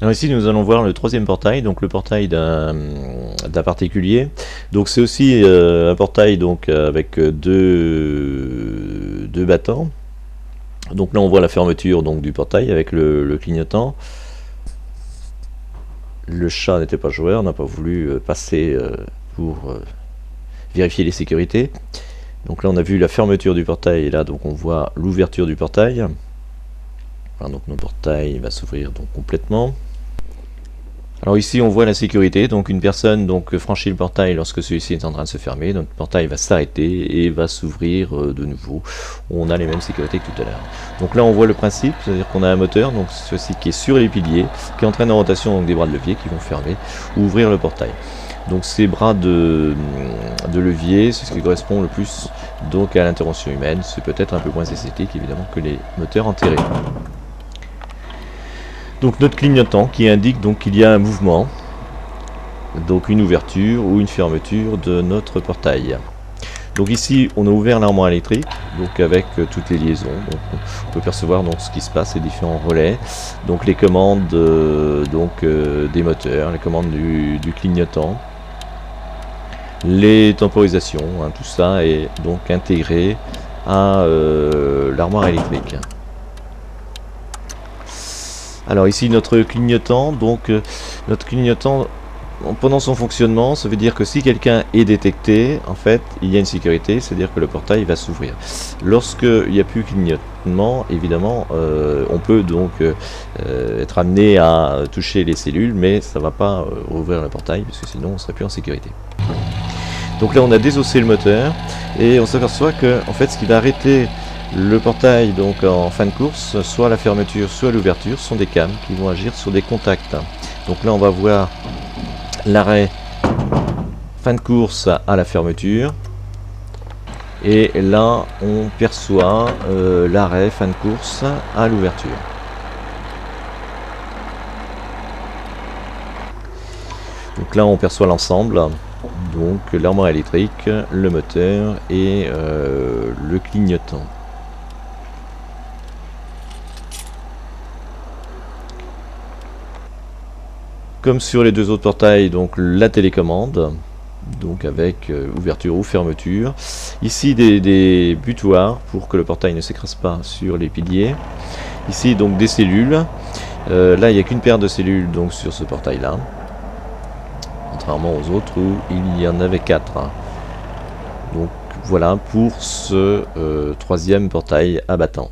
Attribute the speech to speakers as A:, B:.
A: Alors ici nous allons voir le troisième portail, donc le portail d'un particulier. Donc c'est aussi un portail donc avec deux battants. Donc là on voit la fermeture donc du portail avec le clignotant. Le chat n'était pas joueur, n'a pas voulu passer pour vérifier les sécurités. Donc là on a vu la fermeture du portail et là donc on voit l'ouverture du portail. Voilà, donc notre portail va s'ouvrir donc complètement. Alors ici on voit la sécurité, donc une personne donc franchit le portail lorsque celui-ci est en train de se fermer, donc le portail va s'arrêter et va s'ouvrir de nouveau. On a les mêmes sécurités que tout à l'heure. Donc là on voit le principe, c'est-à-dire qu'on a un moteur, donc ceci qui est sur les piliers, qui entraîne en rotation donc des bras de levier qui vont fermer ou ouvrir le portail. Donc ces bras de levier, c'est ce qui correspond le plus donc à l'intervention humaine. C'est peut-être un peu moins esthétique évidemment que les moteurs enterrés. Donc notre clignotant qui indique donc qu'il y a un mouvement, donc une ouverture ou une fermeture de notre portail. Donc ici on a ouvert l'armoire électrique, donc avec toutes les liaisons. Donc on peut percevoir donc ce qui se passe, les différents relais, donc les commandes des moteurs, les commandes du clignotant, les temporisations, hein, tout ça est donc intégré à l'armoire électrique. Alors ici notre clignotant, donc notre clignotant pendant son fonctionnement, ça veut dire que si quelqu'un est détecté, en fait il y a une sécurité, c'est-à-dire que le portail va s'ouvrir. Lorsqu'il n'y a plus clignotement, évidemment on peut donc être amené à toucher les cellules, mais ça ne va pas rouvrir le portail, parce que sinon on ne serait plus en sécurité. Donc là on a désossé le moteur, et on s'aperçoit que en fait ce qui va arrêter le portail donc en fin de course, soit la fermeture soit l'ouverture, sont des cams qui vont agir sur des contacts. Donc là on va voir l'arrêt fin de course à la fermeture, et là on perçoit l'arrêt fin de course à l'ouverture. Donc là on perçoit l'ensemble, donc l'armoire électrique, le moteur et le clignotant. Comme sur les deux autres portails, donc la télécommande, donc avec ouverture ou fermeture. Ici des butoirs pour que le portail ne s'écrase pas sur les piliers. Ici donc des cellules. Là il n'y a qu'une paire de cellules donc sur ce portail là, contrairement aux autres où il y en avait 4. Donc voilà pour ce troisième portail abattant.